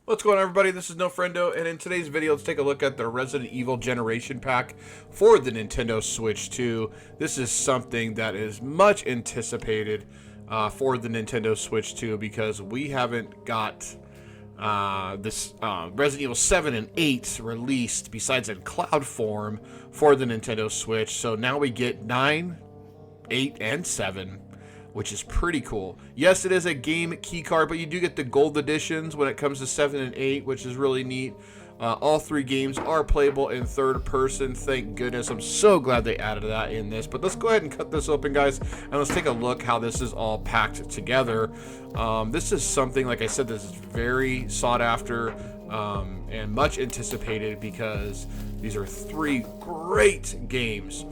What's going on, everybody? This is No Friendo, and in today's video, let's take a look at the Resident Evil Generation Pack for the Nintendo Switch 2. This is something that is much anticipated for the Nintendo Switch 2 because we haven't got this Resident Evil 7 and 8 released besides in cloud form for the Nintendo Switch. So now we get 9, 8, and 7, which is pretty cool. Yes, it is a game key card, but you do get the gold editions when it comes to 7 and 8, which is really neat. All three games are playable in third person. Thank goodness. I'm so glad they added that in this. But let's go ahead and cut this open, guys, and let's take a look how this is all packed together. This is something, like I said, this is very sought after and much anticipated because these are three great games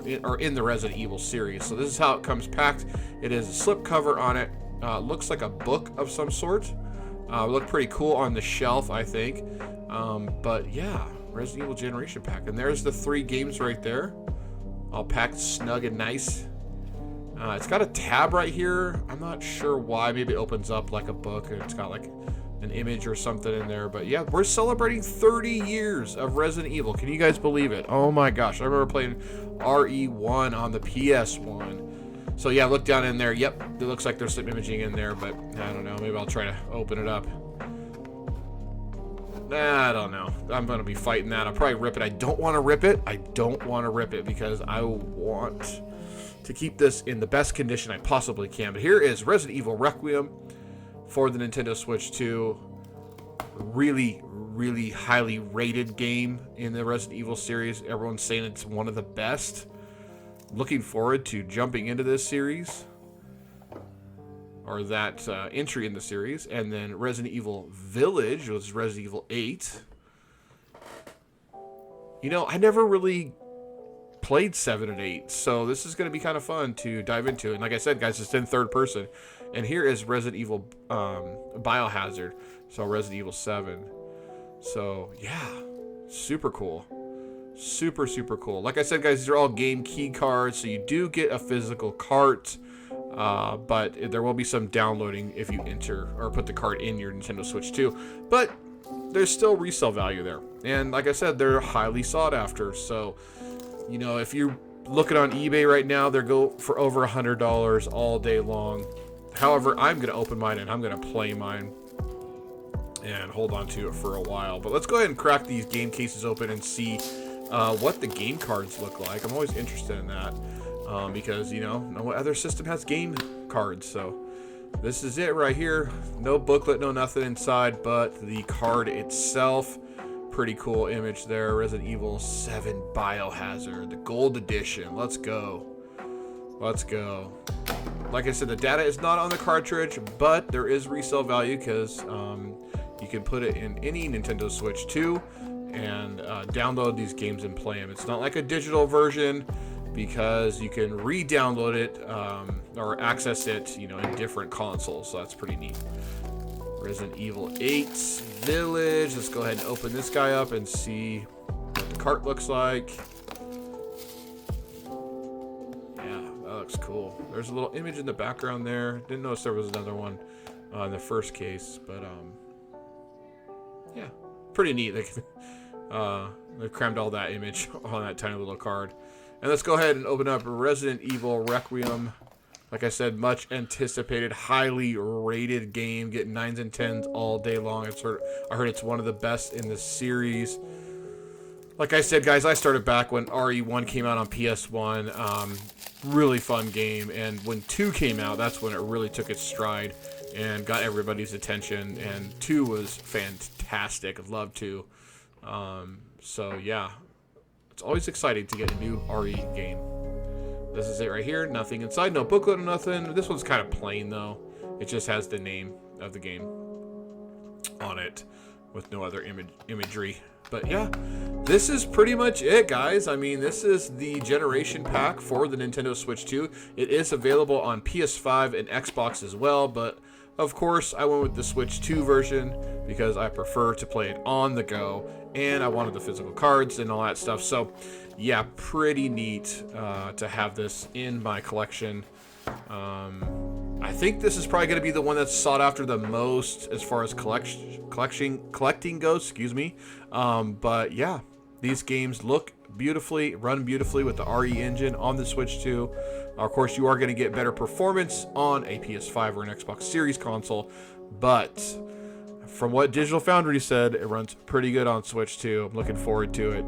in the Resident Evil series. So this is how it comes packed. It is a slip cover on it. Looks like a book of some sort. Look pretty cool on the shelf, I think. But yeah, Resident Evil Generation Pack. And there's the three games right there. All packed snug and nice. It's got a tab right here. I'm not sure why. Maybe it opens up like a book and it's got like an image or something in there. But yeah, we're celebrating 30 years of Resident Evil. Can you guys believe it? Oh my gosh. I remember playing RE1 on the PS1. So yeah, look down in there. Yep, it looks like there's some imaging in there, but I don't know. Maybe I'll try to open it up. I don't know. I'm going to be fighting that. I'll probably rip it. I don't want to rip it. I don't want to rip it because I want to keep this in the best condition I possibly can. But here is Resident Evil Requiem for the Nintendo Switch 2. Really, really highly rated game in the Resident Evil series. Everyone's saying it's one of the best. Looking forward to jumping into this series, or that entry in the series. And then Resident Evil Village was Resident Evil 8. You know, I never really played 7 and 8, so this is going to be kind of fun to dive into. And like I said, guys, it's in third person. And here is Resident Evil Biohazard, so Resident Evil 7. So yeah, super cool. Super, super cool. Like I said, guys, these are all game key cards, so you do get a physical cart, but there will be some downloading if you enter or put the card in your Nintendo Switch 2. But there's still resale value there. And like I said, they're highly sought after. So, you know, if you're looking on eBay right now, they go for over $100 all day long. However, I'm going to open mine and I'm going to play mine and hold on to it for a while. But let's go ahead and crack these game cases open and see what the game cards look like. I'm always interested in that because, you know, no other system has game cards. So this is it right here. No booklet, no nothing inside, but the card itself. Pretty cool image there. Resident Evil 7 Biohazard, the gold edition. Let's go. Let's go. Like I said, the data is not on the cartridge, but there is resale value because you can put it in any Nintendo Switch 2 and download these games and play them. It's not like a digital version because you can re-download it or access it, you know, in different consoles. So that's pretty neat. Resident Evil 8 Village. Let's go ahead and open this guy up and see what the cart looks like. Yeah, that looks cool. There's a little image in the background there. Didn't notice there was another one in the first case, but yeah, pretty neat. They've crammed all that image on that tiny little card. And let's go ahead and open up Resident Evil Requiem. Like I said, much anticipated, highly rated game. Getting 9s and 10s all day long. I heard it's one of the best in the series. Like I said, guys, I started back when RE1 came out on PS1. Really fun game. And when 2 came out, that's when it really took its stride and got everybody's attention. And 2 was fantastic. I love 2. So yeah, it's always exciting to get a new RE game. This is it right here. Nothing inside, no booklet or nothing. This one's kind of plain though. It just has the name of the game on it with no other imagery. But yeah, this is pretty much it, guys. I mean, this is the generation pack for the Nintendo Switch 2. It is available on PS5 and Xbox as well, but of course, I went with the Switch 2 version because I prefer to play it on the go, and I wanted the physical cards and all that stuff. So, yeah, pretty neat to have this in my collection. I think this is probably going to be the one that's sought after the most as far as collecting goes. Excuse me. But yeah, these games look beautifully, run beautifully with the RE engine on the Switch 2. Of course, you are going to get better performance on a PS5 or an Xbox Series console, but from what Digital Foundry said, it runs pretty good on Switch 2. I'm looking forward to it.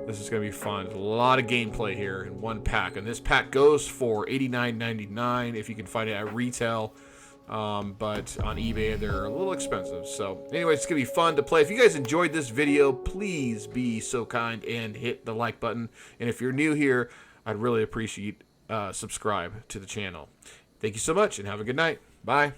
This is going to be fun. There's a lot of gameplay here in one pack, and this pack goes for $89.99 if you can find it at retail. But on eBay, they're a little expensive. So anyways, it's going to be fun to play. If you guys enjoyed this video, please be so kind and hit the like button. And if you're new here, I'd really appreciate subscribe to the channel. Thank you so much, and have a good night. Bye.